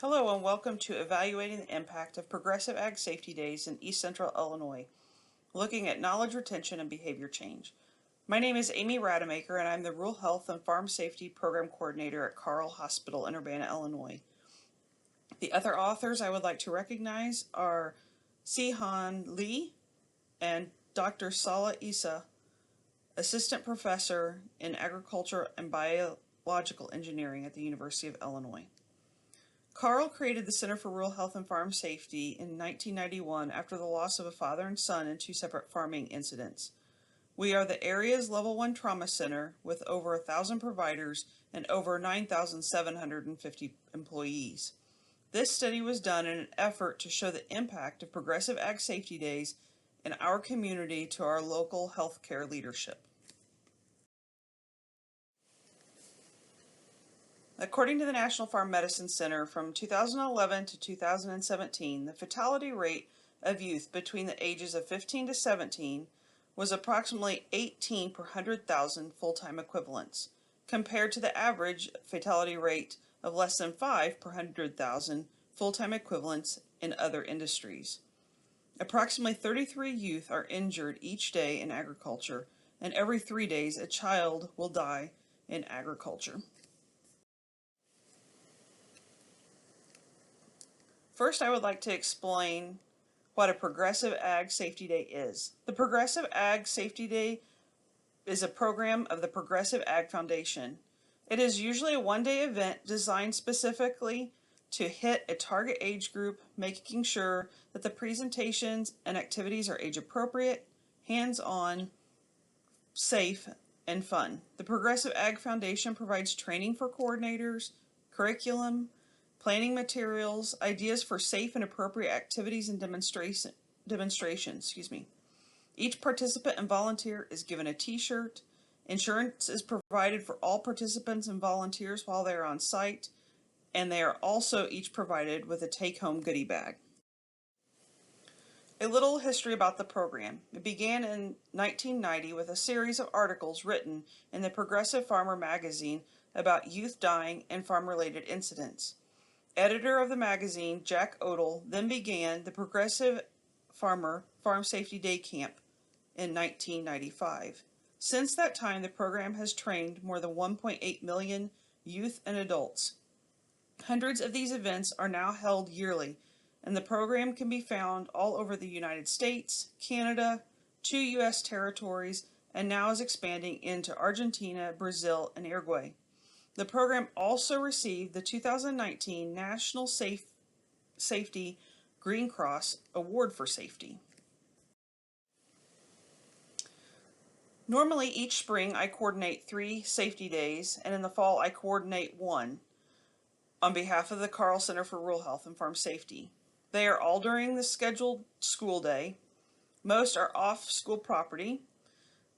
Hello and welcome to Evaluating the Impact of Progressive Ag Safety Days in East Central Illinois, looking at knowledge retention and behavior change. My name is Amy Rademaker and I'm the Rural Health and Farm Safety Program Coordinator at Carle Hospital in Urbana, Illinois. The other authors I would like to recognize are Sihan Lee and Dr. Salah Issa, Assistant Professor in Agriculture and Biological Engineering at the University of Illinois. Carle created the Center for Rural Health and Farm Safety in 1991 after the loss of a father and son in two separate farming incidents. We are the area's Level 1 trauma center with over 1,000 providers and over 9,750 employees. This study was done in an effort to show the impact of Progressive Ag Safety Days in our community to our local healthcare leadership. According to the National Farm Medicine Center, from 2011 to 2017, the fatality rate of youth between the ages of 15 to 17 was approximately 18 per 100,000 full-time equivalents, compared to the average fatality rate of less than 5 per 100,000 full-time equivalents in other industries. Approximately 33 youth are injured each day in agriculture, and every 3 days a child will die in agriculture. First, I would like to explain what a Progressive Ag Safety Day is. The Progressive Ag Safety Day is a program of the Progressive Ag Foundation. It is usually a one-day event designed specifically to hit a target age group, making sure that the presentations and activities are age-appropriate, hands-on, safe, and fun. The Progressive Ag Foundation provides training for coordinators, curriculum, planning materials, ideas for safe and appropriate activities and demonstrations. Each participant and volunteer is given a t-shirt. Insurance is provided for all participants and volunteers while they are on site, and they are also each provided with a take-home goodie bag. A little history about the program. It began in 1990 with a series of articles written in the Progressive Farmer magazine about youth dying and farm-related incidents. Editor of the magazine, Jack Odell, then began the Progressive Farmer Farm Safety Day Camp in 1995. Since that time, the program has trained more than 1.8 million youth and adults. Hundreds of these events are now held yearly, and the program can be found all over the United States, Canada, 2 U.S. territories, and now is expanding into Argentina, Brazil, and Uruguay. The program also received the 2019 National Safety Green Cross Award for Safety. Normally each spring I coordinate 3 safety days, and in the fall I coordinate 1 on behalf of the Carle Center for Rural Health and Farm Safety. They are all during the scheduled school day. Most are off school property.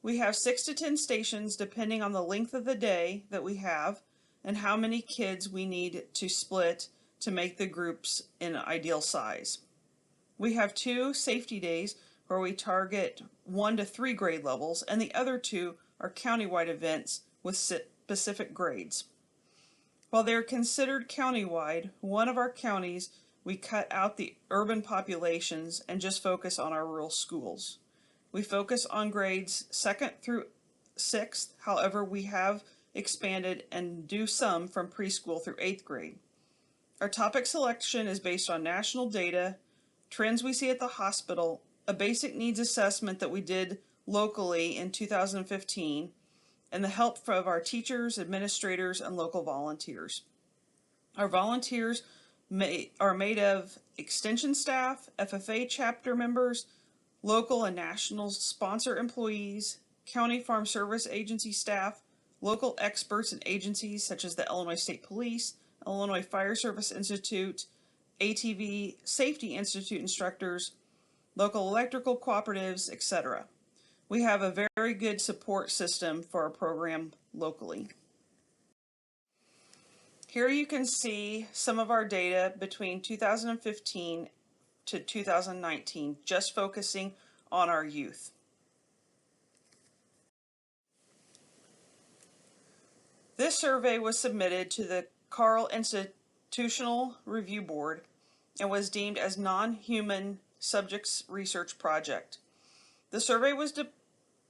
We have 6 to 10 stations depending on the length of the day that we have and how many kids we need to split to make the groups in ideal size. We have 2 safety days where we target 1 to 3 grade levels, and the other 2 are countywide events with specific grades. While they are considered countywide, one of our counties we cut out the urban populations and just focus on our rural schools. We focus on grades 2nd through 6th, however we have expanded and do some from preschool through 8th grade. Our topic selection is based on national data, trends we see at the hospital, a basic needs assessment that we did locally in 2015, and the help of our teachers, administrators, and local volunteers. Our volunteers are made of extension staff, FFA chapter members, local and national sponsor employees, county farm service agency staff, local experts and agencies such as the Illinois State Police, Illinois Fire Service Institute, ATV Safety Institute instructors, local electrical cooperatives, etc. We have a very good support system for our program locally. Here you can see some of our data between 2015 to 2019, just focusing on our youth. This survey was submitted to the Carle Institute Institutional Review Board and was deemed as non-human subjects research project. The survey was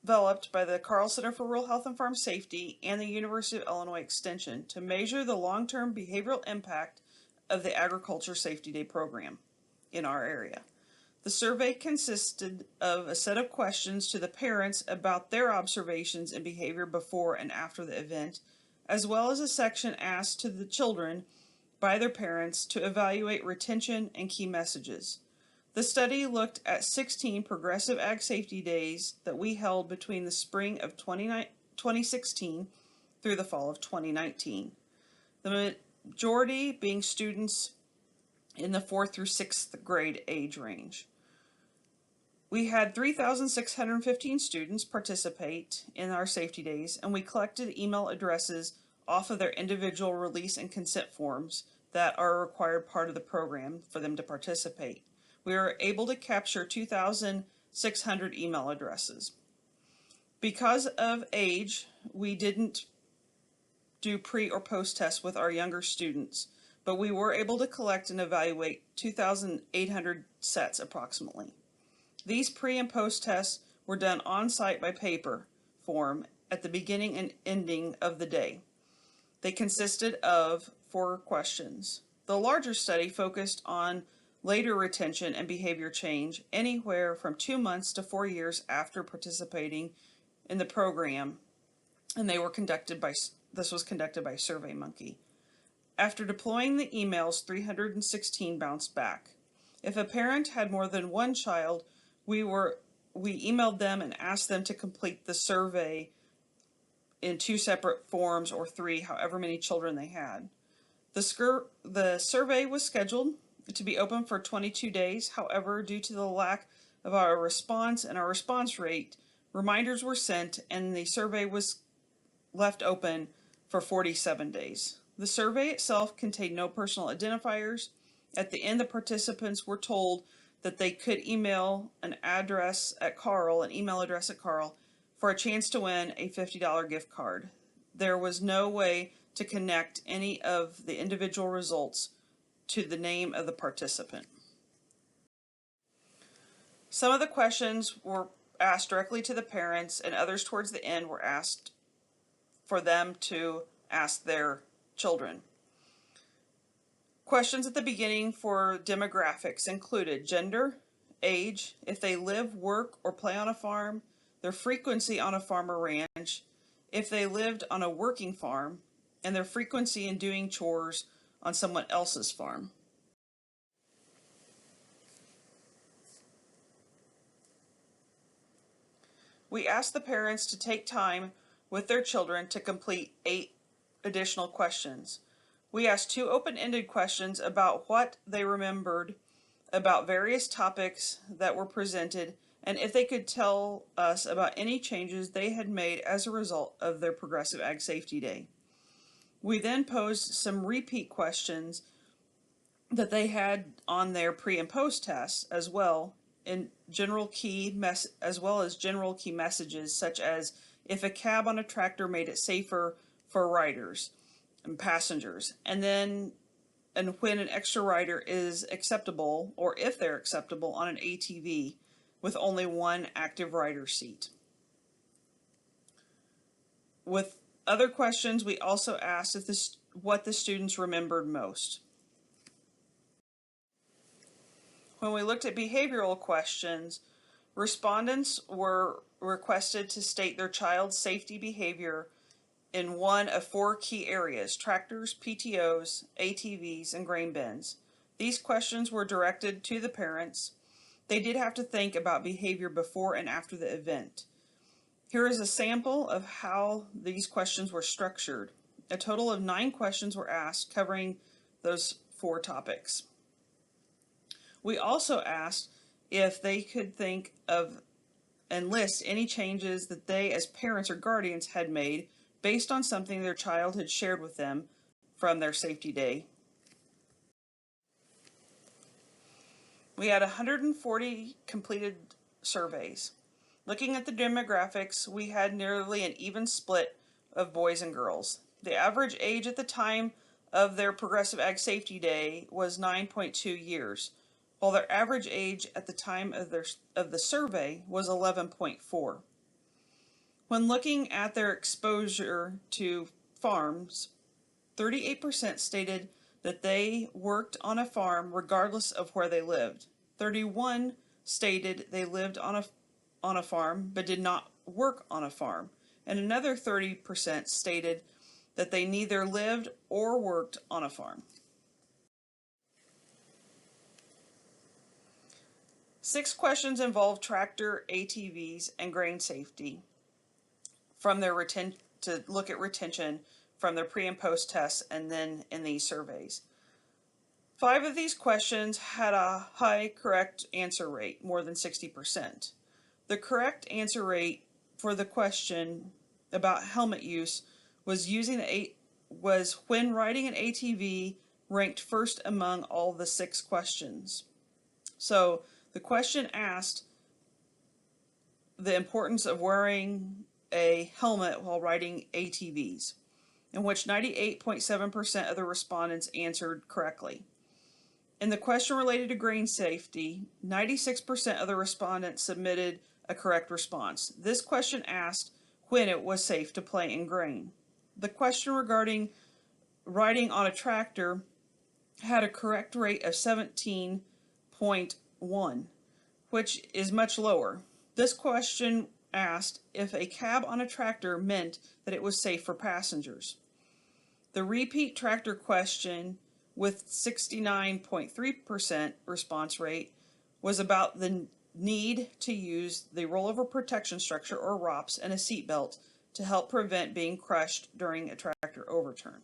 developed by the Carle Center for Rural Health and Farm Safety and the University of Illinois Extension to measure the long-term behavioral impact of the Agriculture Safety Day program in our area. The survey consisted of a set of questions to the parents about their observations and behavior before and after the event, as well as a section asked to the children by their parents to evaluate retention and key messages. The study looked at 16 progressive ag safety days that we held between the spring of 2016 through the fall of 2019. The majority being students in the 4th through 6th grade age range. We had 3,615 students participate in our safety days, and we collected email addresses off of their individual release and consent forms that are a required part of the program for them to participate. We were able to capture 2,600 email addresses. Because of age, we didn't do pre or post tests with our younger students, but we were able to collect and evaluate 2,800 sets approximately. These pre and post tests were done on site by paper form at the beginning and ending of the day. They consisted of 4 questions. The larger study focused on later retention and behavior change anywhere from 2 months to 4 years after participating in the program, and this was conducted by SurveyMonkey. After deploying the emails, 316 bounced back. If a parent had more than one child, we emailed them and asked them to complete the survey in 2 separate forms or 3, however many children they had. The survey was scheduled to be open for 22 days. However, due to the lack of our response and our response rate, reminders were sent and the survey was left open for 47 days. The survey itself contained no personal identifiers. At the end, the participants were told that they could email an email address at Carle, for a chance to win a $50 gift card. There was no way to connect any of the individual results to the name of the participant. Some of the questions were asked directly to the parents, and others towards the end were asked for them to ask their children. Questions at the beginning for demographics included gender, age, if they live, work, or play on a farm, their frequency on a farm or ranch, if they lived on a working farm, and their frequency in doing chores on someone else's farm. We asked the parents to take time with their children to complete 8 additional questions. We asked 2 open-ended questions about what they remembered about various topics that were presented and if they could tell us about any changes they had made as a result of their Progressive Ag Safety Day. We then posed some repeat questions that they had on their pre and post tests as well, in general key as well as general key messages such as if a cab on a tractor made it safer for riders and passengers, and when an extra rider is acceptable, or if they're acceptable on an ATV with only 1 active rider seat. With other questions, we also asked what the students remembered most. When we looked at behavioral questions, respondents were requested to state their child's safety behavior in one of 4 key areas: tractors, PTOs, ATVs, and grain bins. These questions were directed to the parents. They did have to think about behavior before and after the event. Here is a sample of how these questions were structured. A total of 9 questions were asked covering those 4 topics. We also asked if they could think of and list any changes that they as parents or guardians had made based on something their child had shared with them from their safety day. We had 140 completed surveys. Looking at the demographics, we had nearly an even split of boys and girls. The average age at the time of their Progressive Ag Safety Day was 9.2 years, while their average age at the time of the survey was 11.4. When looking at their exposure to farms, 38% stated that they worked on a farm regardless of where they lived. 31 stated they lived on a farm but did not work on a farm. And another 30% stated that they neither lived or worked on a farm. 6 questions involve tractor, ATVs, and grain safety from their to look at retention from their pre and post tests and then in these surveys. 5 of these questions had a high correct answer rate, more than 60%. The correct answer rate for the question about helmet use was when riding an ATV ranked first among all the 6 questions. So the question asked the importance of wearing a helmet while riding ATVs, in which 98.7% of the respondents answered correctly. In the question related to grain safety, 96% of the respondents submitted a correct response. This question asked when it was safe to play in grain. The question regarding riding on a tractor had a correct rate of 17.1, which is much lower. This question asked if a cab on a tractor meant that it was safe for passengers. The repeat tractor question, with 69.3% response rate, was about the need to use the rollover protection structure, or ROPS, and a seatbelt to help prevent being crushed during a tractor overturn.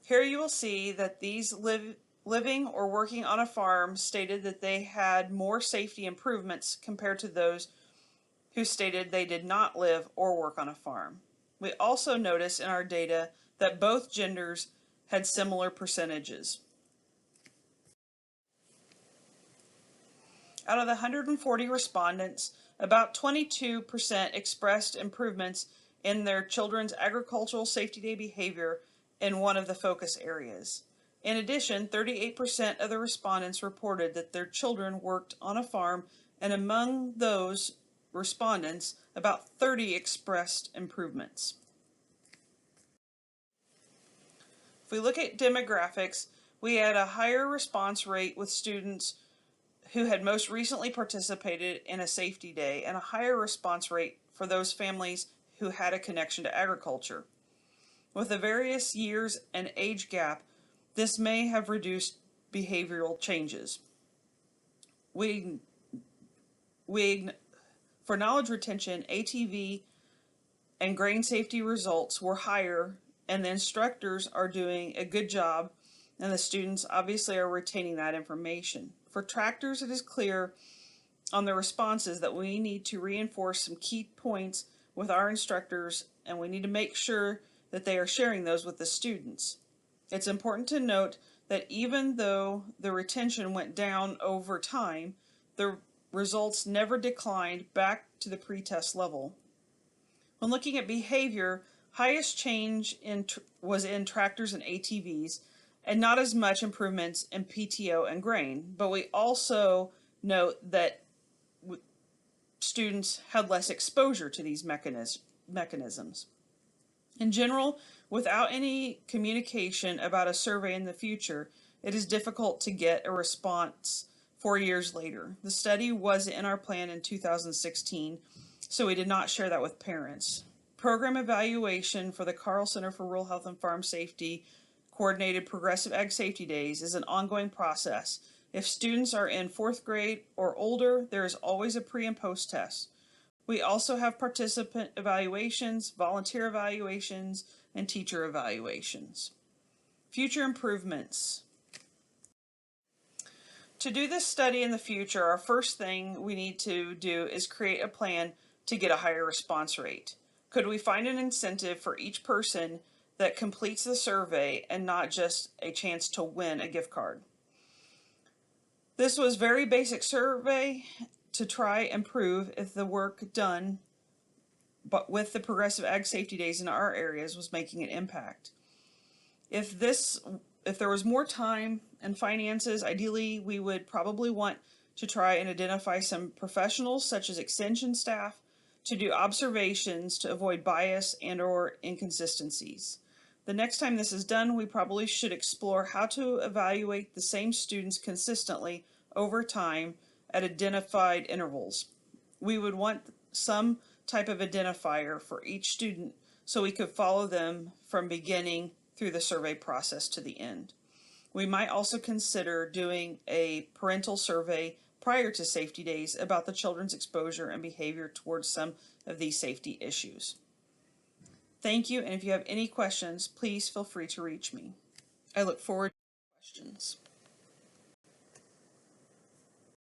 Here you will see that these living or working on a farm stated that they had more safety improvements compared to those who stated they did not live or work on a farm. We also notice in our data that both genders had similar percentages. Out of the 140 respondents, about 22% expressed improvements in their children's agricultural safety day behavior in one of the focus areas. In addition, 38% of the respondents reported that their children worked on a farm, and among those respondents, about 30 expressed improvements. If we look at demographics, we had a higher response rate with students who had most recently participated in a safety day, and a higher response rate for those families who had a connection to agriculture. With the various years and age gap, this may have reduced behavioral changes. For knowledge retention, ATV and grain safety results were higher, and the instructors are doing a good job, and the students obviously are retaining that information. For tractors, it is clear on the responses that we need to reinforce some key points with our instructors, and we need to make sure that they are sharing those with the students. It's important to note that even though the retention went down over time, the results never declined back to the pre-test level. When looking at behavior, highest change was in tractors and ATVs, and not as much improvements in PTO and grain. But we also note that students had less exposure to these mechanisms. In general, without any communication about a survey in the future, it is difficult to get a response 4 years later. The study was in our plan in 2016, so we did not share that with parents. Program evaluation for the Carle Center for Rural Health and Farm Safety Coordinated Progressive Ag Safety Days is an ongoing process. If students are in 4th grade or older, there is always a pre and post test. We also have participant evaluations, volunteer evaluations, and teacher evaluations. Future improvements. To do this study in the future, our first thing we need to do is create a plan to get a higher response rate. Could we find an incentive for each person that completes the survey and not just a chance to win a gift card? This was very basic survey to try and prove if the work done but with the progressive ag safety days in our areas was making an impact. If there was more time and finances, ideally we would probably want to try and identify some professionals such as extension staff to do observations to avoid bias and or inconsistencies. The next time this is done, we probably should explore how to evaluate the same students consistently over time at identified intervals. We would want some type of identifier for each student so we could follow them from beginning through the survey process to the end. We might also consider doing a parental survey prior to safety days about the children's exposure and behavior towards some of these safety issues. Thank you, and if you have any questions, please feel free to reach me. I look forward to questions.